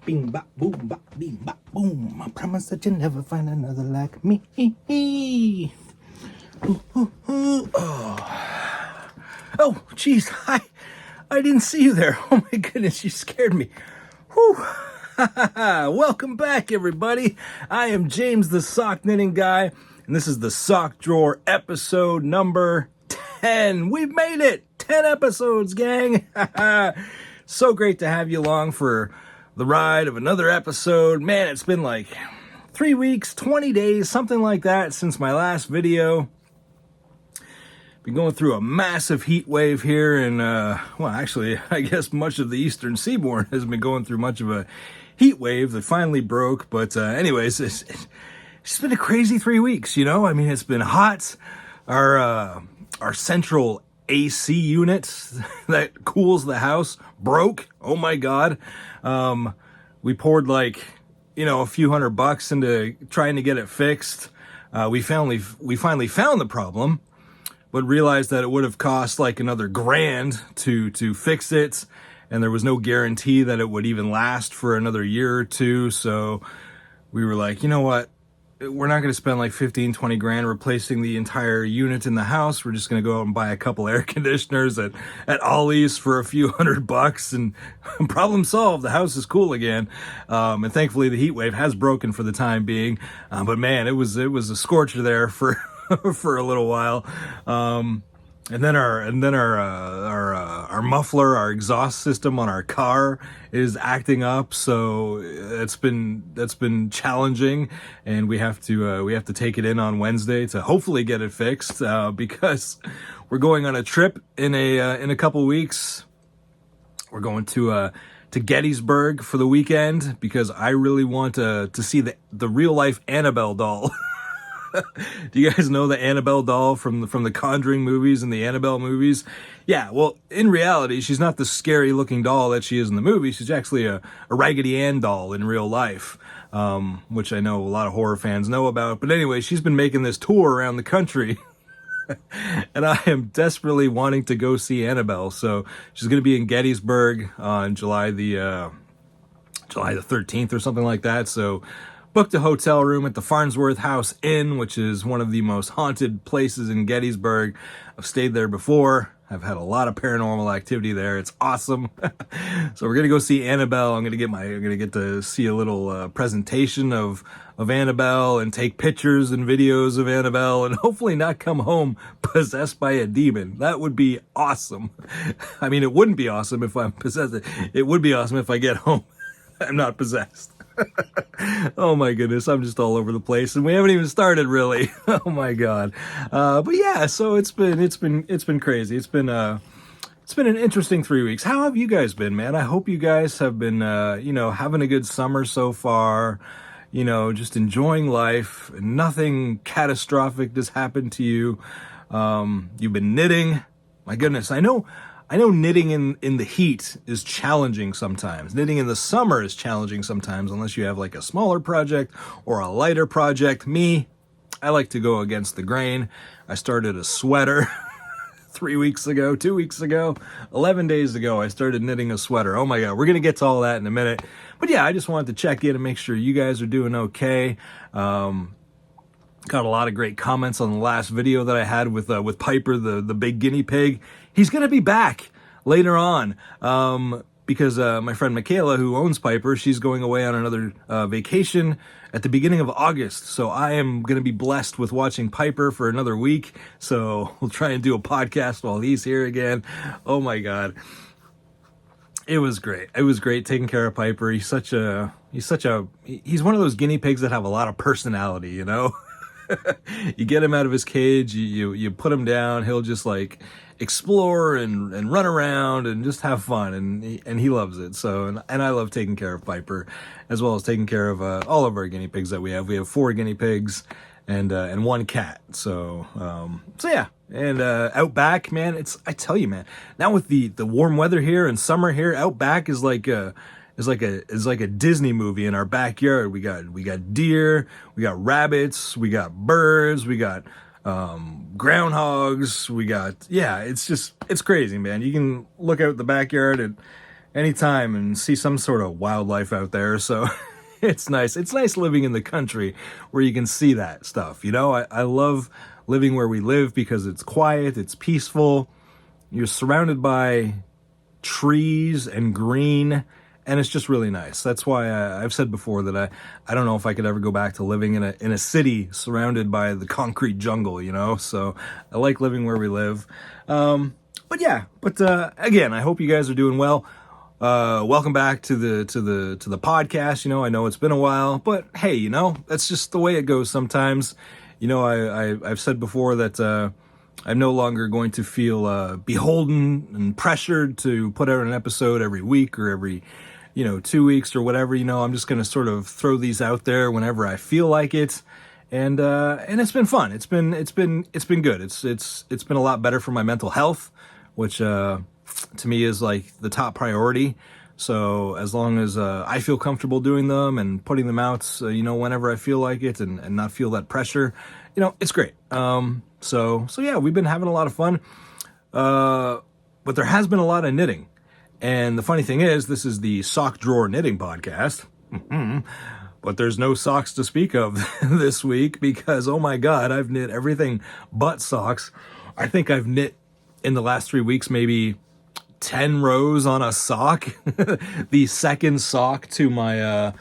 bing, bop, boom, bop, bing, bop, boom. I promise that you'll never find another like me. Oh, jeez, I didn't see you there. Oh my goodness, you scared me. Whew. Welcome back, everybody. I am James, the sock knitting guy, and this is the sock drawer episode number 10. We've made it. 10 episodes, gang. So great to have you along for the ride of another episode. Man, it's been like 3 weeks, 20 days, something like that since my last video. Been going through a massive heat wave here, and well, actually, I guess much of the eastern seaboard has been going through much of a heat wave that finally broke. But anyways, it's been a crazy 3 weeks, you know? I mean, it's been hot. Our central AC unit that cools the house broke. Oh my God. We poured like, a few $100 into trying to get it fixed. We finally found the problem, but realized that it would have cost like another $1,000 to fix it. And there was no guarantee that it would even last for another year or two. So we were like, you know what? We're not going to spend like 15, 20 grand replacing the entire unit in the house. We're just going to go out and buy a couple air conditioners at Ollie's for a few $100 and problem solved. The house is cool again. And thankfully the heat wave has broken for the time being. But man, it was a scorcher there for, for a little while. And then our muffler, our exhaust system on our car is acting up, so that's been challenging, and we have to take it in on Wednesday to hopefully get it fixed, because we're going on a trip in a couple weeks. We're going to Gettysburg for the weekend because I really want to see the real life Annabelle doll. Do you guys know the Annabelle doll from the Conjuring movies and the Annabelle movies? Yeah, well, in reality, she's not the scary looking doll that she is in the movie. She's actually a Raggedy Ann doll in real life, which I know a lot of horror fans know about. But anyway, she's been making this tour around the country, and I am desperately wanting to go see Annabelle. So she's going to be in Gettysburg on July the 13th or something like that. So booked a hotel room at the Farnsworth House Inn, which is one of the most haunted places in Gettysburg. I've stayed there before. I've had a lot of paranormal activity there. It's awesome. So we're gonna go see Annabelle. I'm gonna get to see a little presentation of Annabelle and take pictures and videos of Annabelle, and hopefully not come home possessed by a demon. That would be awesome. I mean, it wouldn't be awesome if I'm possessed. It would be awesome if I get home I'm not possessed. Oh my goodness, I'm just all over the place, and we haven't even started really. Oh my God. But yeah, so it's been crazy. It's been an interesting 3 weeks. How have you guys been, man? I hope you guys have been having a good summer so far, just enjoying life. Nothing catastrophic has happened to you. You've been knitting. My goodness, I know knitting in the heat is challenging sometimes. Knitting in the summer is challenging sometimes, unless you have like a smaller project or a lighter project. I like to go against the grain. I started a sweater 2 weeks ago, 11 days ago, I started knitting a sweater. Oh my God, we're going to get to all that in a minute. But yeah, I just wanted to check in and make sure you guys are doing okay. Got a lot of great comments on the last video that I had with Piper, the big guinea pig. He's going to be back later on, because my friend Michaela, who owns Piper, she's going away on another vacation at the beginning of August. So I am going to be blessed with watching Piper for another week. So we'll try and do a podcast while he's here again. Oh my God. It was great. It was great taking care of Piper. He's one of those guinea pigs that have a lot of personality, You get him out of his cage, you put him down, he'll just like explore and run around and just have fun, and he loves it. So and I love taking care of Piper, as well as taking care of all of our guinea pigs that we have. We have 4 guinea pigs and 1 cat. So yeah. And out back, man, I tell you, man, now with the warm weather here and summer here, out back is like a Disney movie in our backyard. We got deer, we got rabbits, we got birds, we got groundhogs, it's crazy, man. You can look out the backyard anytime and see some sort of wildlife out there. So it's nice. It's nice living in the country where you can see that stuff. I love living where we live because it's quiet, it's peaceful. You're surrounded by trees and green, and it's just really nice. That's why I've said before that I don't know if I could ever go back to living in a city surrounded by the concrete jungle, So I like living where we live. But again, I hope you guys are doing well. Welcome back to the podcast. I know it's been a while, but hey, that's just the way it goes sometimes. I've said before that I'm no longer going to feel beholden and pressured to put out an episode every week or every 2 weeks or whatever. I'm just going to sort of throw these out there whenever I feel like it. And it's been fun. It's been good. It's been a lot better for my mental health, which to me is like the top priority. So as long as I feel comfortable doing them and putting them out, whenever I feel like it and not feel that pressure, it's great. So yeah, we've been having a lot of fun. But there has been a lot of knitting. And the funny thing is, this is the Sock Drawer Knitting Podcast. But there's no socks to speak of this week because, oh my God, I've knit everything but socks. I think I've knit in the last 3 weeks maybe 10 rows on a sock. The second sock to my,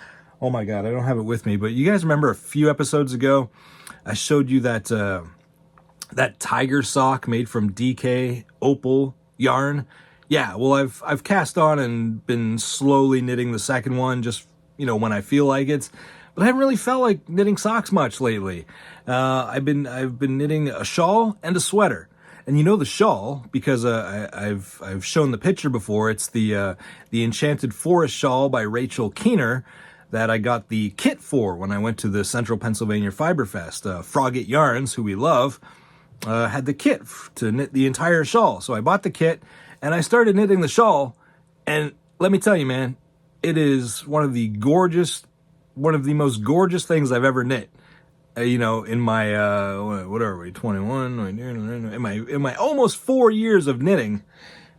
oh my God, I don't have it with me. But you guys remember a few episodes ago, I showed you that tiger sock made from DK Opal yarn. Yeah, well, I've cast on and been slowly knitting the second one just, when I feel like it. But I haven't really felt like knitting socks much lately. I've been knitting a shawl and a sweater. And the shawl, because I've shown the picture before, it's the Enchanted Forest shawl by Rachel Keener that I got the kit for when I went to the Central Pennsylvania Fiber Fest. Froggit Yarns, who we love, had the kit to knit the entire shawl. So I bought the kit and I started knitting the shawl. And let me tell you, man, it is one of the most gorgeous things I've ever knit. In my, what are we, 21, in my almost 4 years of knitting,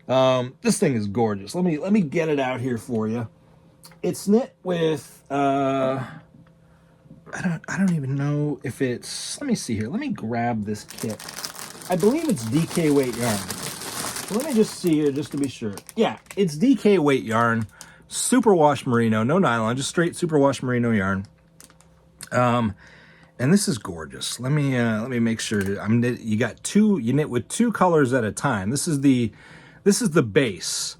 this thing is gorgeous. Let me get it out here for you. It's knit with, I don't even know if it's, let me see here. Let me grab this kit. I believe it's DK weight yarn. Let me just see here just to be sure. Yeah, it's DK weight yarn, superwash merino, no nylon, just straight superwash merino yarn. And this is gorgeous. Let me make sure you knit with 2 colors at a time. This is the base.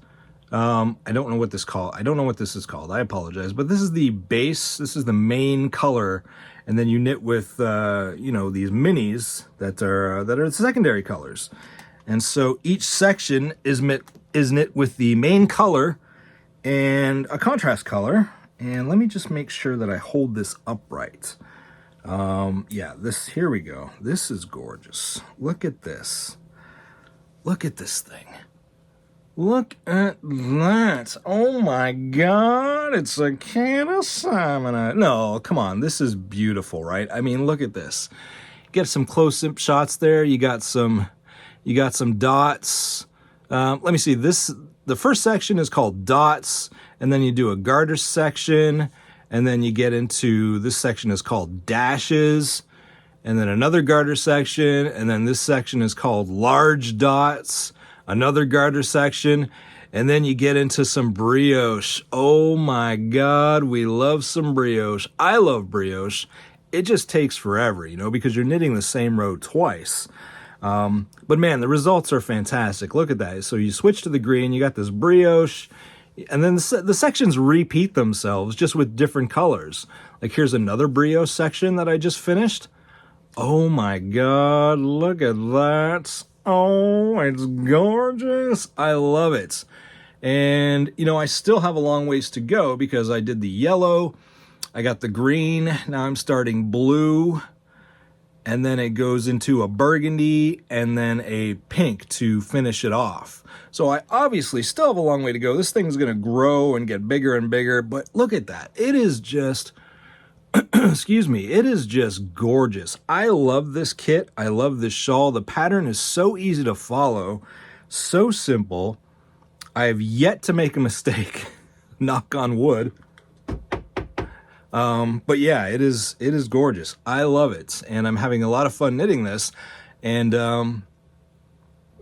I don't know what this is called. I apologize, but this is the base. This is the main color, and then you knit with these minis that are the secondary colors. And so each section is knit with the main color and a contrast color. And let me just make sure that I hold this upright. Here we go. This is gorgeous. Look at this. Look at this thing. Look at that. Oh my God. It's a can of salmon. No, come on. This is beautiful, right? I mean, look at this. Get some close-up shots there. You got some dots. Let me see. The first section is called dots, and then you do a garter section. And then you get into, this section is called dashes, and then another garter section, and then this section is called large dots, another garter section, and then you get into some brioche. Oh my God, we love some brioche. I love brioche. It just takes forever, because you're knitting the same row twice. But man, the results are fantastic. Look at that. So you switch to the green, you got this brioche, and then the sections repeat themselves just with different colors. Like here's another brioche section that I just finished. Oh my God, look at that. Oh, it's gorgeous. I love it. And, I still have a long ways to go because I did the yellow, I got the green, now I'm starting blue, and then it goes into a burgundy and then a pink to finish it off. So I obviously still have a long way to go. This thing's going to grow and get bigger and bigger, but look at that. It is just, excuse me, it is just gorgeous. I love this kit. I love this shawl. The pattern is so easy to follow, so simple. I have yet to make a mistake. Knock on wood. But yeah, it is gorgeous. I love it, and I'm having a lot of fun knitting this. And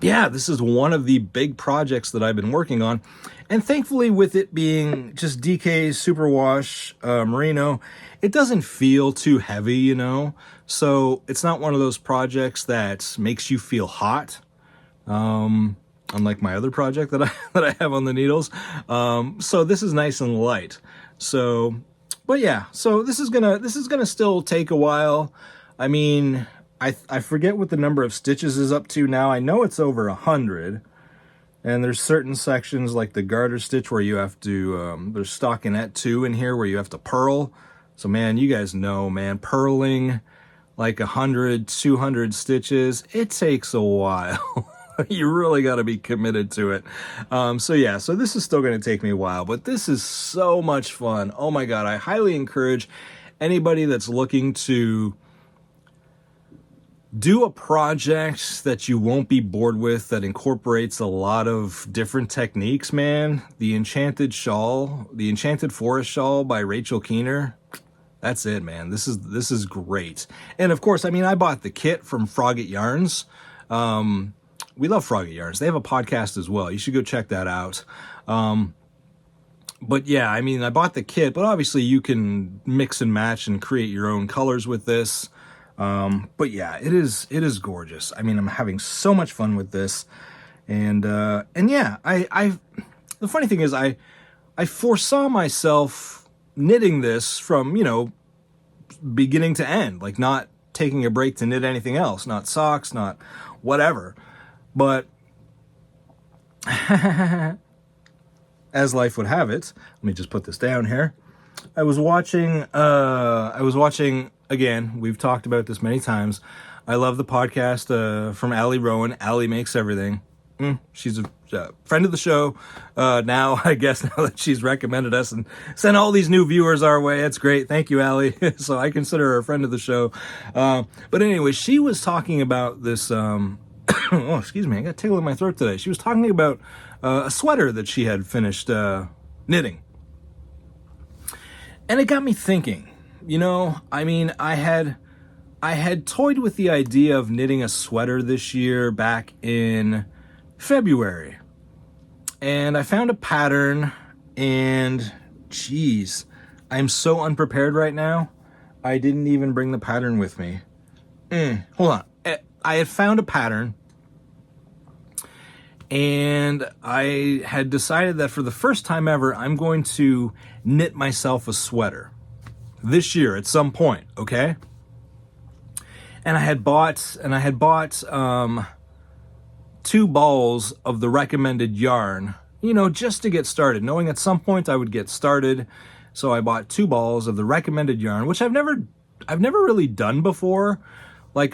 yeah, this is one of the big projects that I've been working on. And thankfully, with it being just DK Superwash Merino, it doesn't feel too heavy, you know? So it's not one of those projects that makes you feel hot. Unlike my other project that I have on the needles. So this is nice and light. So, but yeah, so this is gonna still take a while. I mean, I forget what the number of stitches is up to now. I know it's over 100. And there's certain sections like the garter stitch where you have to, there's stockinette 2 in here where you have to purl. So man, you guys know, man, purling like 100, 200 stitches, it takes a while. You really got to be committed to it. So yeah, so this is still going to take me a while, but this is so much fun. Oh my God, I highly encourage anybody that's looking to do a project that you won't be bored with, that incorporates a lot of different techniques, man. The Enchanted Shawl, the Enchanted Forest Shawl by Rachel Keener. That's it, man. This is great. And of course, I mean, I bought the kit from Froggit Yarns. We love Froggit Yarns. They have a podcast as well. You should go check that out. But yeah, I mean, I bought the kit, but obviously you can mix and match and create your own colors with this. But yeah, it is gorgeous. I mean, I'm having so much fun with this. And yeah, the funny thing is I foresaw myself knitting this from, you know, beginning to end, like not taking a break to knit anything else, not socks, not whatever. But as life would have it, let me just put this down here. I was watching, again, we've talked about this many times. I love the podcast from Allie Rowan. Allie Makes Everything. She's a friend of the show. Now, I guess, now that she's recommended us and sent all these new viewers our way. That's great. Thank you, Allie. So I consider her a friend of the show. But anyway, she was talking about this, oh, excuse me, I got a tickle in my throat today. She was talking about a sweater that she had finished knitting. And it got me thinking, you know, I mean, I had toyed with the idea of knitting a sweater this year back in February. And I found a pattern, and geez, I'm so unprepared right now. I didn't even bring the pattern with me. Hold on. I had found a pattern, and I had decided that for the first time ever, I'm going to knit myself a sweater this year at some point, okay? And I had bought 2 balls of the recommended yarn, you know, just to get started, knowing at some point I would get started. So I bought 2 balls of the recommended yarn, which I've never really done before. Like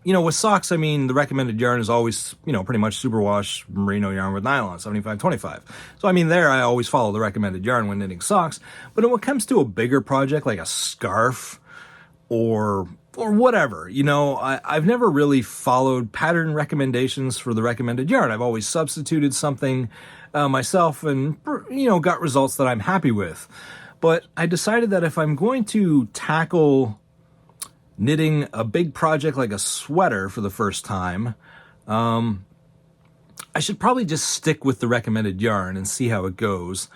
you know, with socks, I mean, the recommended yarn is always, you know, pretty much superwash merino yarn with nylon, 75-25. So I mean, there I always follow the recommended yarn when knitting socks. But when it comes to a bigger project like a scarf or whatever, you know, I've never really followed pattern recommendations for the recommended yarn. I've always substituted something myself and, you know, got results that I'm happy with. But I decided that if I'm going to tackle knitting a big project like a sweater for the first time, I should probably just stick with the recommended yarn and see how it goes.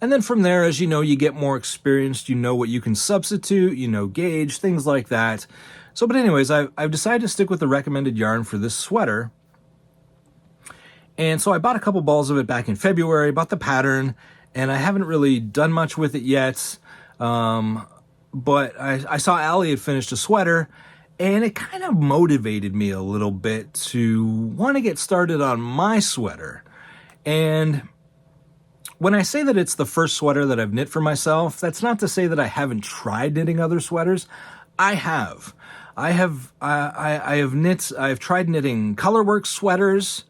And then from there, as you know, you get more experienced, you know what you can substitute, you know, gauge, things like that. So, but anyways, I've decided to stick with the recommended yarn for this sweater. And so I bought a couple balls of it back in February, bought the pattern, and I haven't really done much with it yet. But I saw Allie had finished a sweater, and it kind of motivated me a little bit to want to get started on my sweater. And when I say that it's the first sweater that I've knit for myself, that's not to say that I haven't tried knitting other sweaters. I have. I've tried knitting colorwork sweaters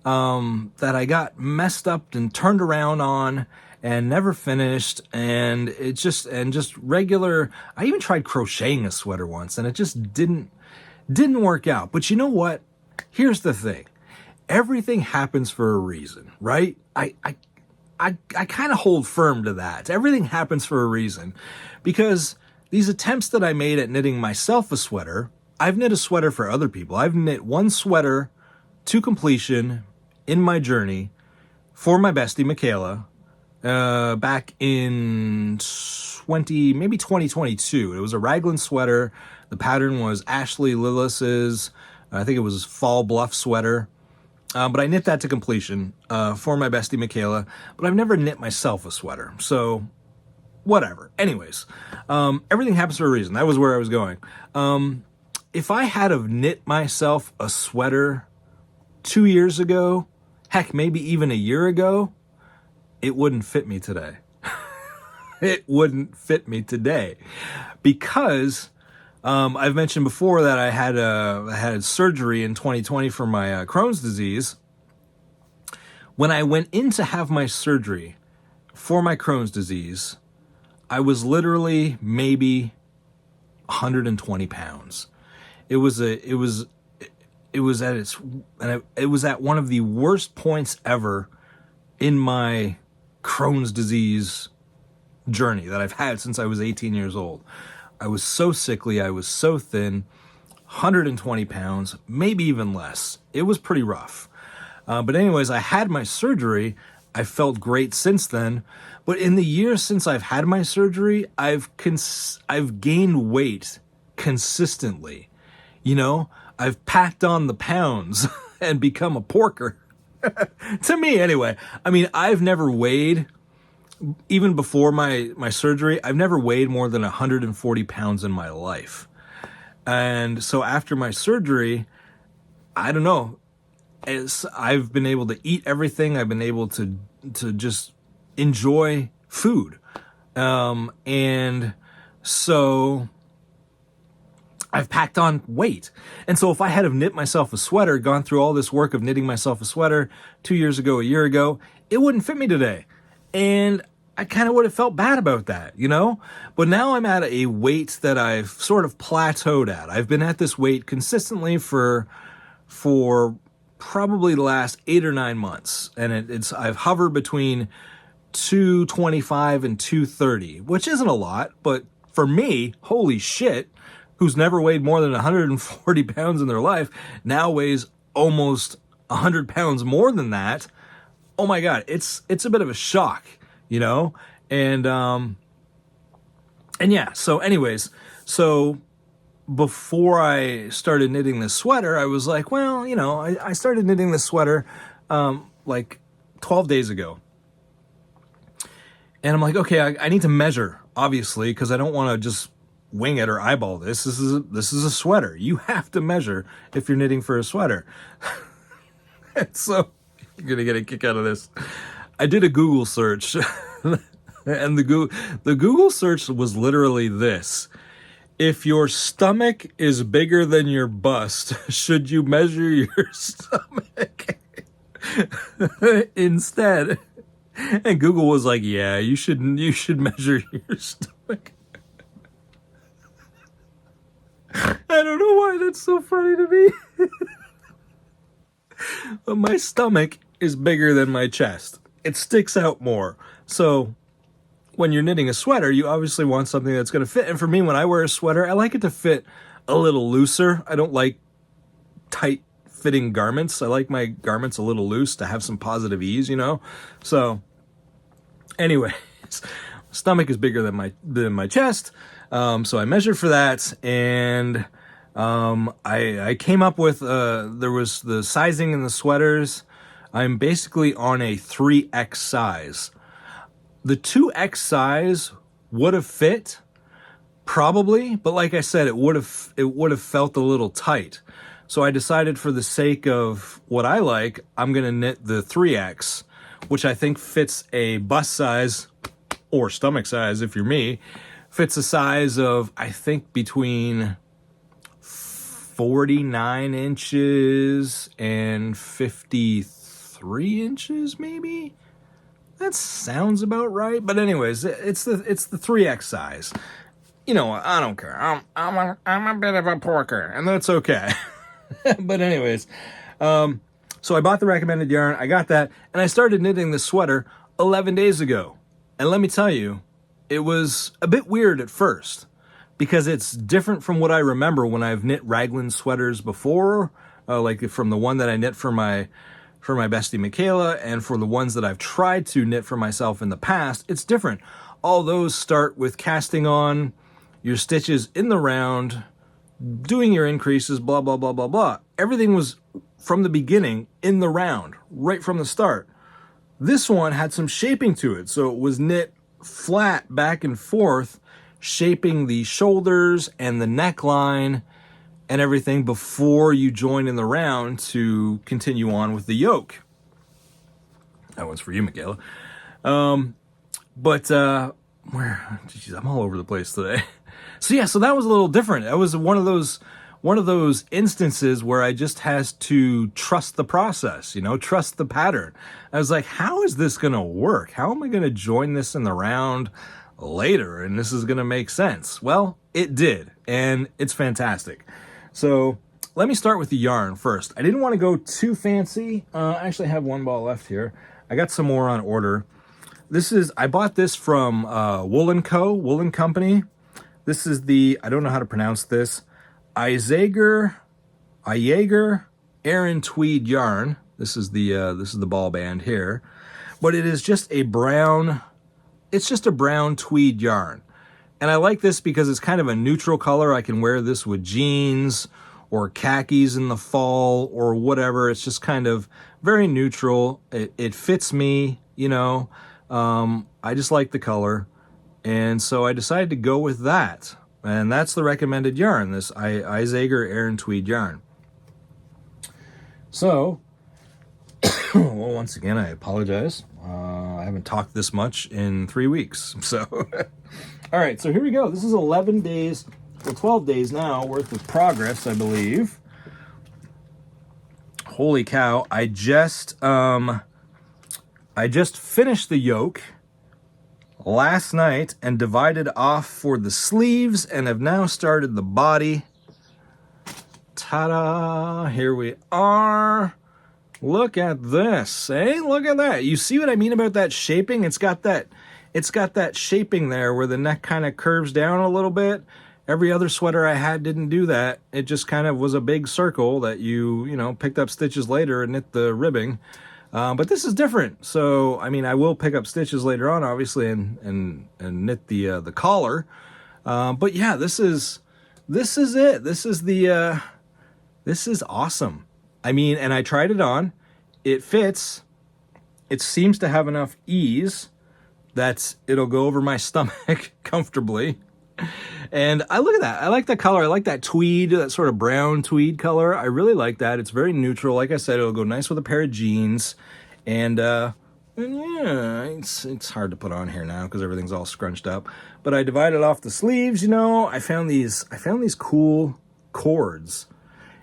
that I got messed up and turned around on and never finished, and just regular. I even tried crocheting a sweater once, and it just didn't work out. But you know what? Here's the thing. everything happens for a reason, right? I kind of hold firm to that. Everything happens for a reason, because these attempts that I made at knitting myself a sweater, I've knit a sweater for other people. I've knit one sweater to completion in my journey for my bestie, Michaela, back in maybe 2022. It was a raglan sweater. The pattern was Ashley Lillis's, I think it was Fall Bluff sweater. But I knit that to completion for my bestie, Michaela. But I've never knit myself a sweater. So, whatever. Anyways, everything happens for a reason. That was where I was going. If I had have knit myself a sweater 2 years ago, heck, maybe even a year ago, it wouldn't fit me today. It wouldn't fit me today, because I've mentioned before that I had surgery in 2020 for my Crohn's disease. When I went in to have my surgery for my Crohn's disease, I was literally maybe 120 pounds. It was at one of the worst points ever in my Crohn's disease journey that I've had since I was 18 years old. I was so sickly, I was so thin, 120 pounds, maybe even less. It was pretty rough. But anyways, I had my surgery. I felt great since then. But in the years since I've had my surgery, I've gained weight consistently. You know, I've packed on the pounds and become a porker. To me, anyway. I mean, I've never weighed, even before my surgery, I've never weighed more than 140 pounds in my life. And so after my surgery, I don't know, I've been able to eat everything. I've been able to just enjoy food. And so I've packed on weight. And so if I had have knit myself a sweater, gone through all this work of knitting myself a sweater 2 years ago, a year ago, it wouldn't fit me today. And I kind of would have felt bad about that, you know? But now I'm at a weight that I've sort of plateaued at. I've been at this weight consistently for probably the last 8 or 9 months. And I've hovered between 225 and 230, which isn't a lot, but for me, holy shit, who's never weighed more than 140 pounds in their life, now weighs almost 100 pounds more than that. Oh my God, it's a bit of a shock, you know? And yeah, so anyways, so before I started knitting this sweater, I was like, well, you know, I started knitting this sweater like 12 days ago. And I'm like, okay, I need to measure, obviously, because I don't want to just wing it or eyeball this. This is a sweater. You have to measure if you're knitting for a sweater. So you're going to get a kick out of this. I did a Google search, and the Google search was literally this: if your stomach is bigger than your bust, should you measure your stomach instead? And Google was like, yeah, you should measure your stomach. I don't know why that's so funny to me. But my stomach is bigger than my chest. It sticks out more. So when you're knitting a sweater, you obviously want something that's going to fit. And for me, when I wear a sweater, I like it to fit a little looser. I don't like tight fitting garments. I like my garments a little loose to have some positive ease, you know? So anyways, stomach is bigger than my chest. So I measured for that, and I came up with, there was the sizing in the sweaters. I'm basically on a 3X size. The 2X size would have fit, probably, but like I said, it would have felt a little tight. So I decided, for the sake of what I like, I'm going to knit the 3X, which I think fits a bust size, or stomach size if you're me, fits a size of, I think, between 49 inches and 53 inches, maybe? That sounds about right. But anyways, it's the 3X size. You know, I don't care. I'm a bit of a porker, and that's okay. But anyways, So I bought the recommended yarn, I got that, and I started knitting this sweater 11 days ago. And let me tell you, it was a bit weird at first because it's different from what I remember when I've knit raglan sweaters before, like from the one that I knit for my bestie Michaela and for the ones that I've tried to knit for myself in the past. It's different. All those start with casting on your stitches in the round, doing your increases, blah, blah, blah, blah, blah. Everything was from the beginning in the round, right from the start. This one had some shaping to it, so it was knit flat back and forth, shaping the shoulders and the neckline and everything before you join in the round to continue on with the yoke. That one's for you, Michaela. Geez, I'm all over the place today. So that was a little different. That was one of those instances where I just has to trust the process, trust the pattern. I was like, how is this going to work? How am I going to join this in the round later? And this is going to make sense. Well, it did. And it's fantastic. So let me start with the yarn first. I didn't want to go too fancy. I actually have one ball left here. I got some more on order. I bought this from Woolen Company. This is I don't know how to pronounce this, Isager Aran Tweed yarn. This is the ball band here, but it is just a brown. It's just a brown tweed yarn, and I like this because it's kind of a neutral color. I can wear this with jeans or khakis in the fall or whatever. It's just kind of very neutral. It fits me, I just like the color. And so I decided to go with that. And that's the recommended yarn, this Isager Aran Tweed yarn. So, well, once again, I apologize. I haven't talked this much in 3 weeks. So, all right, so here we go. This is 11 days, or 12 days now, worth of progress, I believe. Holy cow, I just finished the yoke last night and divided off for the sleeves and have now started the body. Ta-da! Here we are. Look at this, eh? Look at that. You see what I mean about that shaping? It's got that shaping there where the neck kind of curves down a little bit. Every other sweater I had didn't do that. It just kind of was a big circle that you picked up stitches later and knit the ribbing. But this is different. So, I mean, I will pick up stitches later on, obviously, and knit the collar. But yeah, this is it. This is awesome. I mean, and I tried it on. It fits. It seems to have enough ease that it'll go over my stomach comfortably. And I look at that. I like that color. I like that tweed, that sort of brown tweed color. I really like that. It's very neutral. Like I said, it'll go nice with a pair of jeans. And yeah, it's hard to put on here now because everything's all scrunched up. But I divided off the sleeves. I found these cool cords.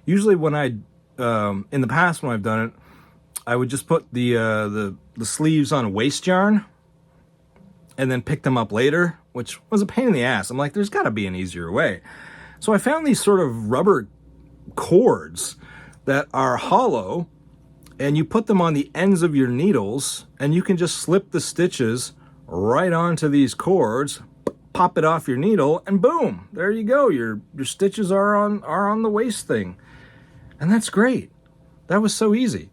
Usually when in the past when I've done it, I would just put the sleeves on a waste yarn and then pick them up later, which was a pain in the ass. I'm like, there's got to be an easier way. So I found these sort of rubber cords that are hollow, and you put them on the ends of your needles, and you can just slip the stitches right onto these cords, pop it off your needle, and boom, there you go. Your stitches are on the waist thing. And that's great. That was so easy.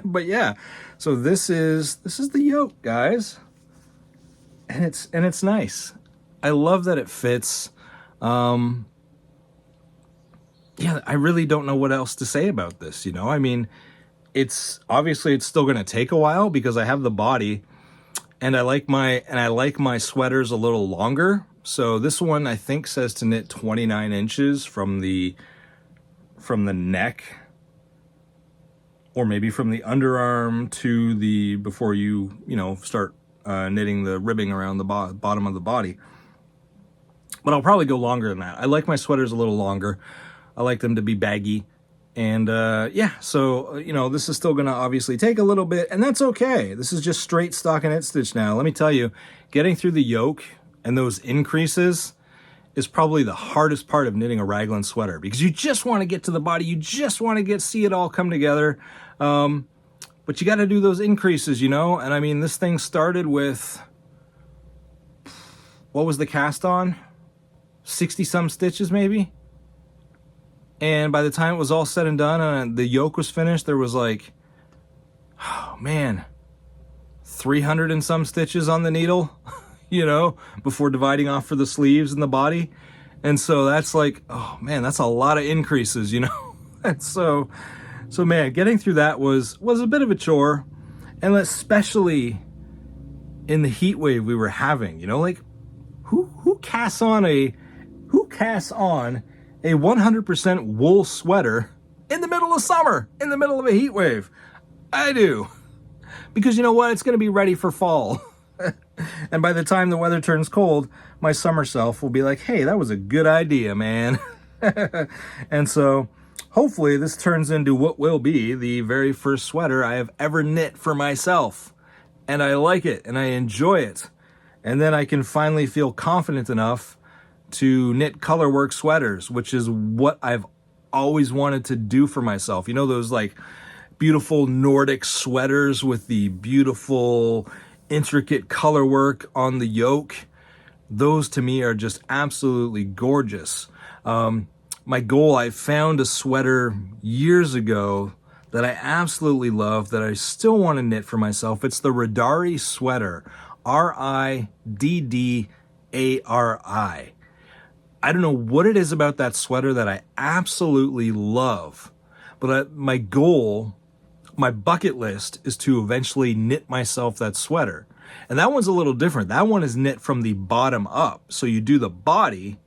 But yeah, so this is the yoke, guys. And it's nice. I love that it fits. Yeah, I really don't know what else to say about this, I mean, it's still going to take a while because I have the body and I like my sweaters a little longer. So this one I think says to knit 29 inches from the neck, or maybe from the underarm to before you start knitting the ribbing around the bottom of the body. But I'll probably go longer than that. I like my sweaters a little longer. I like them to be baggy. And yeah, so, this is still going to obviously take a little bit, and that's okay. This is just straight stockinette stitch now. Let me tell you, getting through the yoke and those increases is probably the hardest part of knitting a raglan sweater, because you just want to get to the body. You just want to see it all come together. But you got to do those increases, you know? And I mean, this thing started with, what was the cast on? 60 some stitches maybe? And by the time it was all said and done and the yoke was finished, there was like, oh man, 300 and some stitches on the needle, you know, before dividing off for the sleeves and the body. And so that's like, oh man, that's a lot of increases, you know? And so man, getting through that was a bit of a chore. And especially in the heat wave we were having, you know, like who casts on a 100% wool sweater in the middle of summer, in the middle of a heat wave? I do. Because you know what? It's going to be ready for fall. And by the time the weather turns cold, my summer self will be like, hey, that was a good idea, man. And so hopefully this turns into what will be the very first sweater I have ever knit for myself. And I like it and I enjoy it. And then I can finally feel confident enough to knit colorwork sweaters, which is what I've always wanted to do for myself. You know, those like beautiful Nordic sweaters with the beautiful intricate colorwork on the yoke. Those to me are just absolutely gorgeous. My goal, I found a sweater years ago that I absolutely love that I still want to knit for myself. It's the Riddari sweater, Riddari. I don't know what it is about that sweater that I absolutely love, but my goal, my bucket list is to eventually knit myself that sweater. And that one's a little different. That one is knit from the bottom up. So you do the body,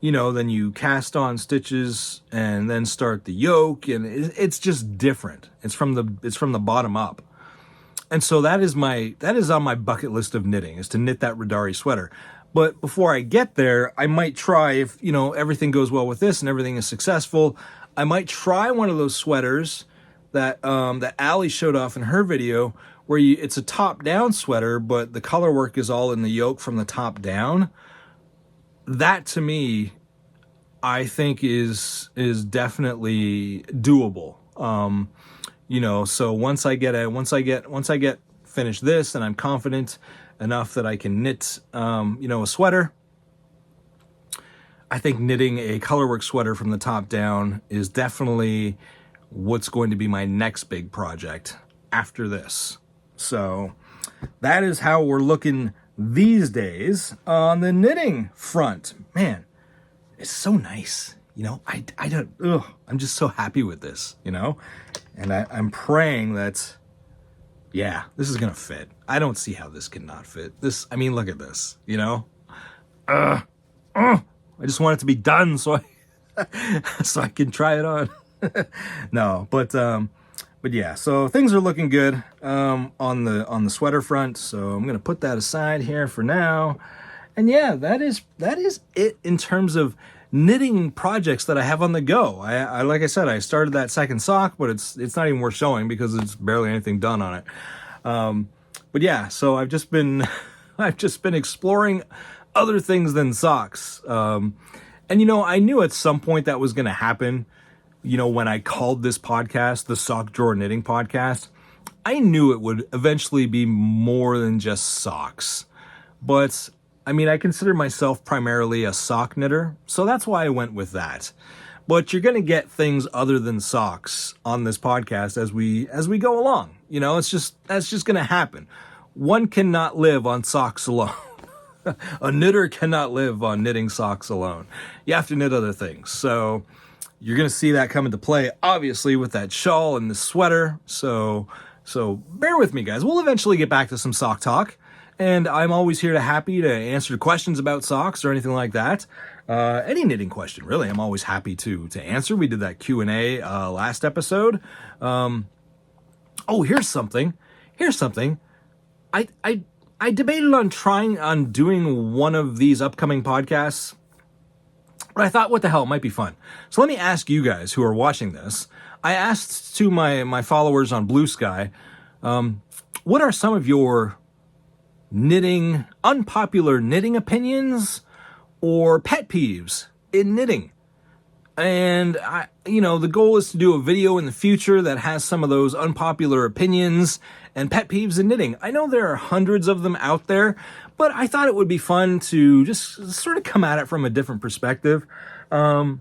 you know, then you cast on stitches and then start the yoke, and it's just different. It's from the bottom up. And so that is on my bucket list of knitting, is to knit that Riddari sweater. But before I get there, I might try, if, you know, everything goes well with this and everything is successful, I might try one of those sweaters that Allie showed off in her video, where it's a top-down sweater, but the color work is all in the yoke from the top down. That to me, I think is definitely doable. You know, so once I get finished this and I'm confident enough that I can knit, you know, a sweater, I think knitting a colorwork sweater from the top down is definitely what's going to be my next big project after this. So that is how we're looking these days on the knitting front. Man, it's so nice. You know, I'm just so happy with this, you know, and I'm praying that, yeah, this is going to fit. I don't see how this cannot fit. This, I mean, look at this, you know, I just want it to be done so I can try it on. No, but yeah, so things are looking good on the sweater front. So I'm gonna put that aside here for now. And yeah, that is it in terms of knitting projects that I have on the go. I like I said, I started that second sock, but it's not even worth showing because it's barely anything done on it. But yeah, so I've just been exploring other things than socks. And you know, I knew at some point that was gonna happen. You know, when I called this podcast the Sock Drawer Knitting Podcast, I knew it would eventually be more than just socks. But, I mean, I consider myself primarily a sock knitter, so that's why I went with that. But you're going to get things other than socks on this podcast as we go along. You know, that's just going to happen. One cannot live on socks alone. A knitter cannot live on knitting socks alone. You have to knit other things. So you're going to see that come into play, obviously, with that shawl and the sweater. So bear with me, guys. We'll eventually get back to some sock talk. And I'm always happy to answer questions about socks or anything like that. Any knitting question, really, I'm always happy to answer. We did that Q&A last episode. Oh, here's something. I debated on doing one of these upcoming podcasts. But I thought, what the hell, it might be fun. So let me ask you guys who are watching this. I asked to my followers on Blue Sky, what are some of your unpopular knitting opinions or pet peeves in knitting? And the goal is to do a video in the future that has some of those unpopular opinions and pet peeves in knitting. I know there are hundreds of them out there, but I thought it would be fun to just sort of come at it from a different perspective. And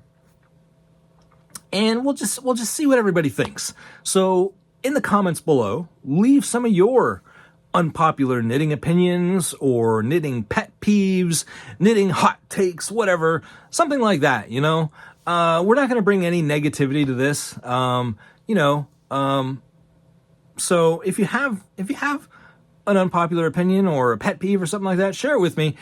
we'll just see what everybody thinks. So in the comments below, leave some of your unpopular knitting opinions or knitting pet peeves, knitting hot takes, whatever, something like that, We're not going to bring any negativity to this, so if you have an unpopular opinion or a pet peeve or something like that, share it with me.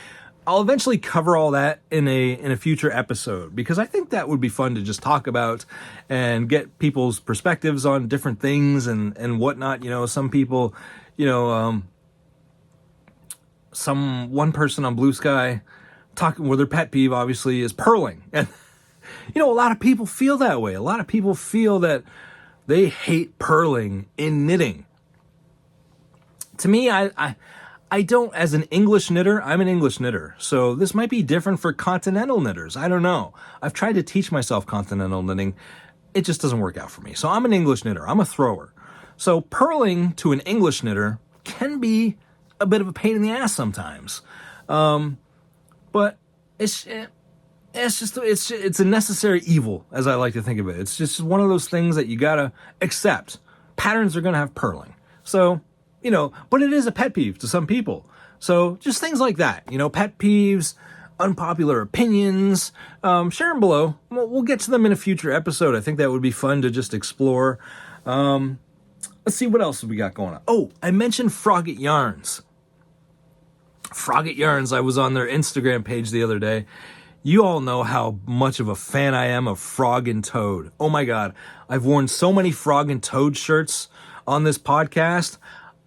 I'll eventually cover all that in a future episode, because I think that would be fun to just talk about and get people's perspectives on different things and whatnot. Some people, one person on Blue Sky talking with their pet peeve obviously is purling. And, a lot of people feel that way. A lot of people feel that they hate purling in knitting. To me, I don't, as an English knitter, I'm an English knitter. So this might be different for continental knitters. I don't know. I've tried to teach myself continental knitting. It just doesn't work out for me. So I'm an English knitter. I'm a thrower. So purling to an English knitter can be a bit of a pain in the ass sometimes. But it's a necessary evil, as I like to think of it. It's just one of those things that you gotta accept. Patterns are gonna have purling. So, but it is a pet peeve to some people. So just things like that, pet peeves, unpopular opinions, share them below. We'll get to them in a future episode. I think that would be fun to just explore. Let's see what else we got going on. Oh, I mentioned Froggit Yarns. Froggit Yarns, I was on their Instagram page the other day. You all know how much of a fan I am of Frog and Toad. Oh my God. I've worn so many Frog and Toad shirts on this podcast.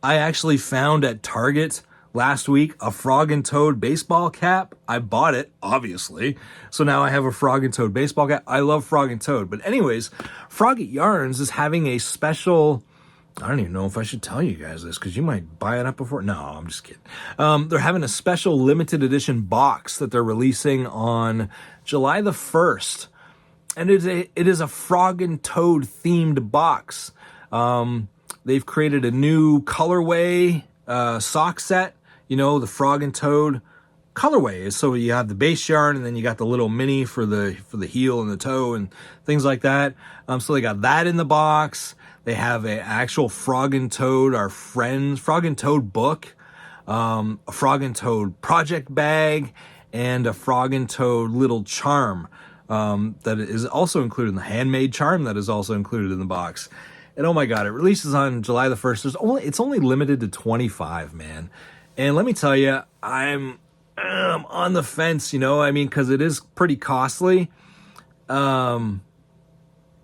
I actually found at Target last week a Frog and Toad baseball cap. I bought it, obviously. So now I have a Frog and Toad baseball cap. I love Frog and Toad. But anyways, Froggit Yarns is having a special... I don't even know if I should tell you guys this, because you might buy it up before. No, I'm just kidding. They're having a special limited edition box that they're releasing on July the 1st. And it is a Frog and Toad themed box. They've created a new colorway sock set, the Frog and Toad colorway. So you have the base yarn, and then you got the little mini for the heel and the toe and things like that. So they got that in the box. They have an actual Frog and Toad, our friends, Frog and Toad book, a Frog and Toad project bag, and a Frog and Toad little charm that is also included in the handmade charm that is also included in the box. And oh my God, it releases on July the 1st. It's only limited to 25, man. And let me tell you, I'm on the fence, because it is pretty costly.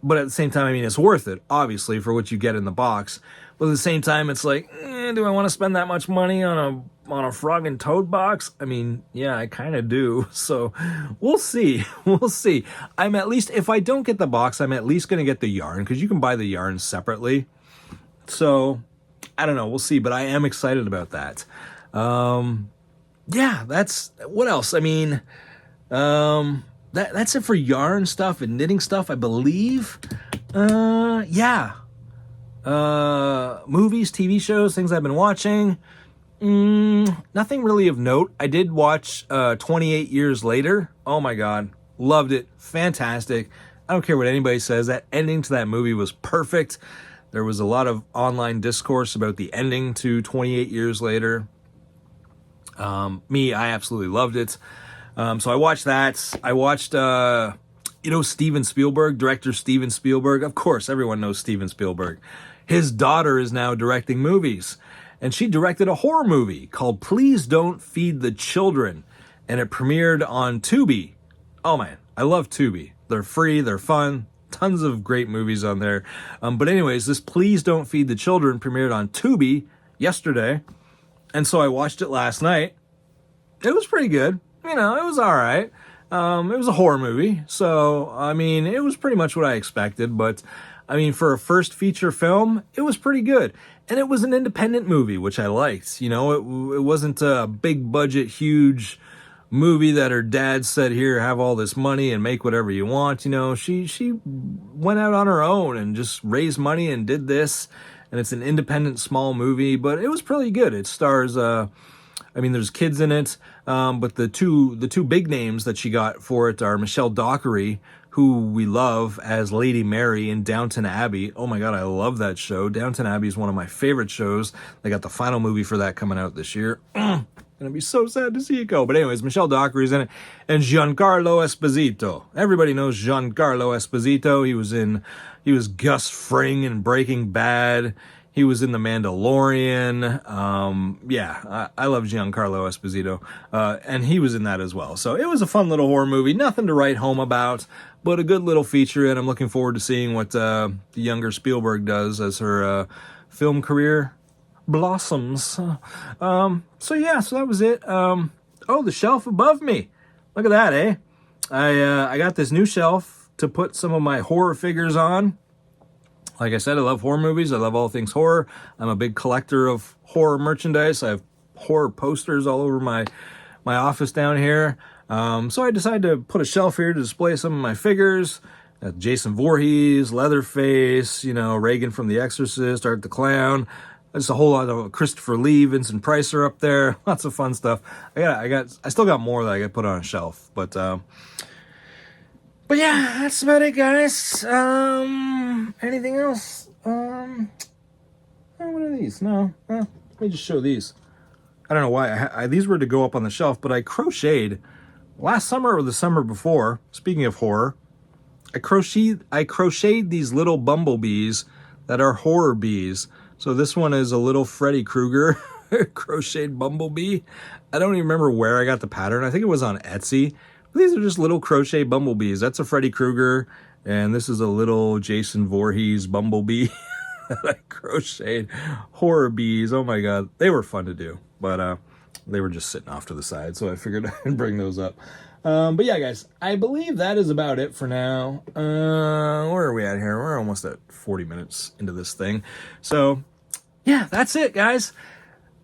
But at the same time, it's worth it, obviously, for what you get in the box. But at the same time, it's like, do I want to spend that much money on a Frog and Toad box? Yeah, I kind of do. So we'll see. We'll see. I'm at least, if I don't get the box, I'm at least going to get the yarn, because you can buy the yarn separately. So I don't know. We'll see. But I am excited about that. Yeah, that's, what else? That's it for yarn stuff and knitting stuff, I believe. Yeah. Movies, TV shows, things I've been watching. Nothing really of note. I did watch 28 Years Later. Oh my God. Loved it. Fantastic. I don't care what anybody says. That ending to that movie was perfect. There was a lot of online discourse about the ending to 28 Years Later. I absolutely loved it. So I watched that. I watched, Steven Spielberg, director Steven Spielberg. Of course, everyone knows Steven Spielberg. His daughter is now directing movies, and she directed a horror movie called Please Don't Feed the Children, and it premiered on Tubi. Oh man, I love Tubi. They're free, they're fun, tons of great movies on there. But anyways, this Please Don't Feed the Children premiered on Tubi yesterday, and so I watched it last night. It was pretty good. It was all right. It was a horror movie, so, it was pretty much what I expected, but, for a first feature film, it was pretty good. And it was an independent movie, which I liked. It wasn't a big budget, huge movie that her dad said, here, have all this money and make whatever you want. You know, she went out on her own and just raised money and did this. And it's an independent, small movie, but it was pretty good. It stars, I mean, there's kids in it, but the two big names that she got for it are Michelle Dockery, who we love as Lady Mary in Downton Abbey. Oh my God, I love that show. Downton Abbey is one of my favorite shows. They got the final movie for that coming out this year. Gonna be so sad to see it go. But anyways, Michelle Dockery's in it, and Giancarlo Esposito. Everybody knows Giancarlo Esposito. He was Gus Fring in Breaking Bad. He was in The Mandalorian. Yeah, I love Giancarlo Esposito. And he was in that as well. So it was a fun little horror movie. Nothing to write home about, but a good little feature. And I'm looking forward to seeing what the younger Spielberg does as her film career blossoms. So yeah, so that was it. Oh, the shelf above me. Look at that, eh? I got this new shelf to put some of my horror figures on. Like I said, I love horror movies. I love all things horror. I'm a big collector of horror merchandise. I have horror posters all over my office down here. So I decided to put a shelf here to display some of my figures. Jason Voorhees, Leatherface, you know, Reagan from The Exorcist, Art the Clown. Just a whole lot of Christopher Lee, Vincent Price are up there. Lots of fun stuff. I still got more that I got put on a shelf, but yeah, that's about it, guys. Anything else? What are these? No. Let me just show these. I don't know why. These were to go up on the shelf, but I crocheted last summer or the summer before. Speaking of horror, I crocheted these little bumblebees that are horror bees. So this one is a little Freddy Krueger crocheted bumblebee. I don't even remember where I got the pattern. I think it was on Etsy. These are just little crochet bumblebees. That's a Freddy Krueger, and this is a little Jason Voorhees bumblebee that I crocheted. Horror bees, oh my God. They were fun to do, but they were just sitting off to the side, so I figured I'd bring those up. But yeah, guys, I believe that is about it for now. Where are we at here? We're almost at 40 minutes into this thing. So, yeah, that's it, guys.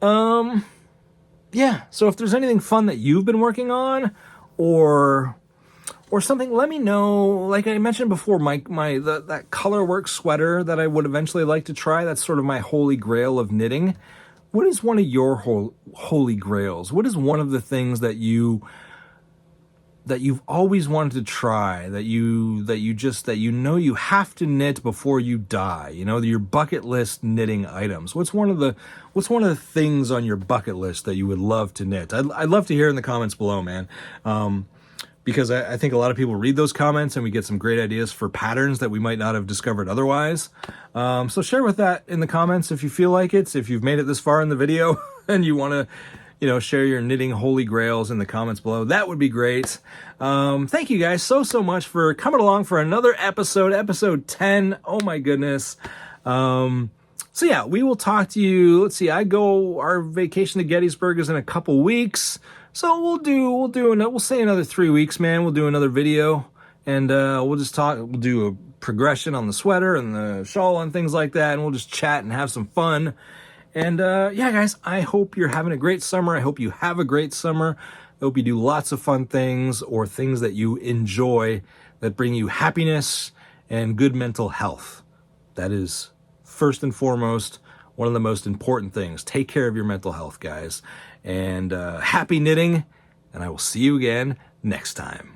Yeah, so if there's anything fun that you've been working on, or something, let me know. Like I mentioned before, that colorwork sweater that I would eventually like to try, that's sort of my holy grail of knitting. What is one of your holy grails? What is one of the things that you've always wanted to try, that you know you have to knit before you die? You know, your bucket list knitting items. What's one of the things on your bucket list that you would love to knit? I'd love to hear in the comments below, man. Because I think a lot of people read those comments and we get some great ideas for patterns that we might not have discovered otherwise. So share with that in the comments if you feel like it. If you've made it this far in the video and you want to, you know, share your knitting holy grails in the comments below, that would be great. Thank you guys so much for coming along for another episode 10. Oh my goodness. So yeah, we will talk to you. Let's see, our vacation to Gettysburg is in a couple weeks. So we'll say another 3 weeks, man. We'll do another video, and we'll do a progression on the sweater and the shawl and things like that, and we'll just chat and have some fun. And yeah, guys, I hope you're having a great summer. I hope you have a great summer. I hope you do lots of fun things, or things that you enjoy that bring you happiness and good mental health. That is first and foremost one of the most important things. Take care of your mental health, guys. And happy knitting, and I will see you again next time.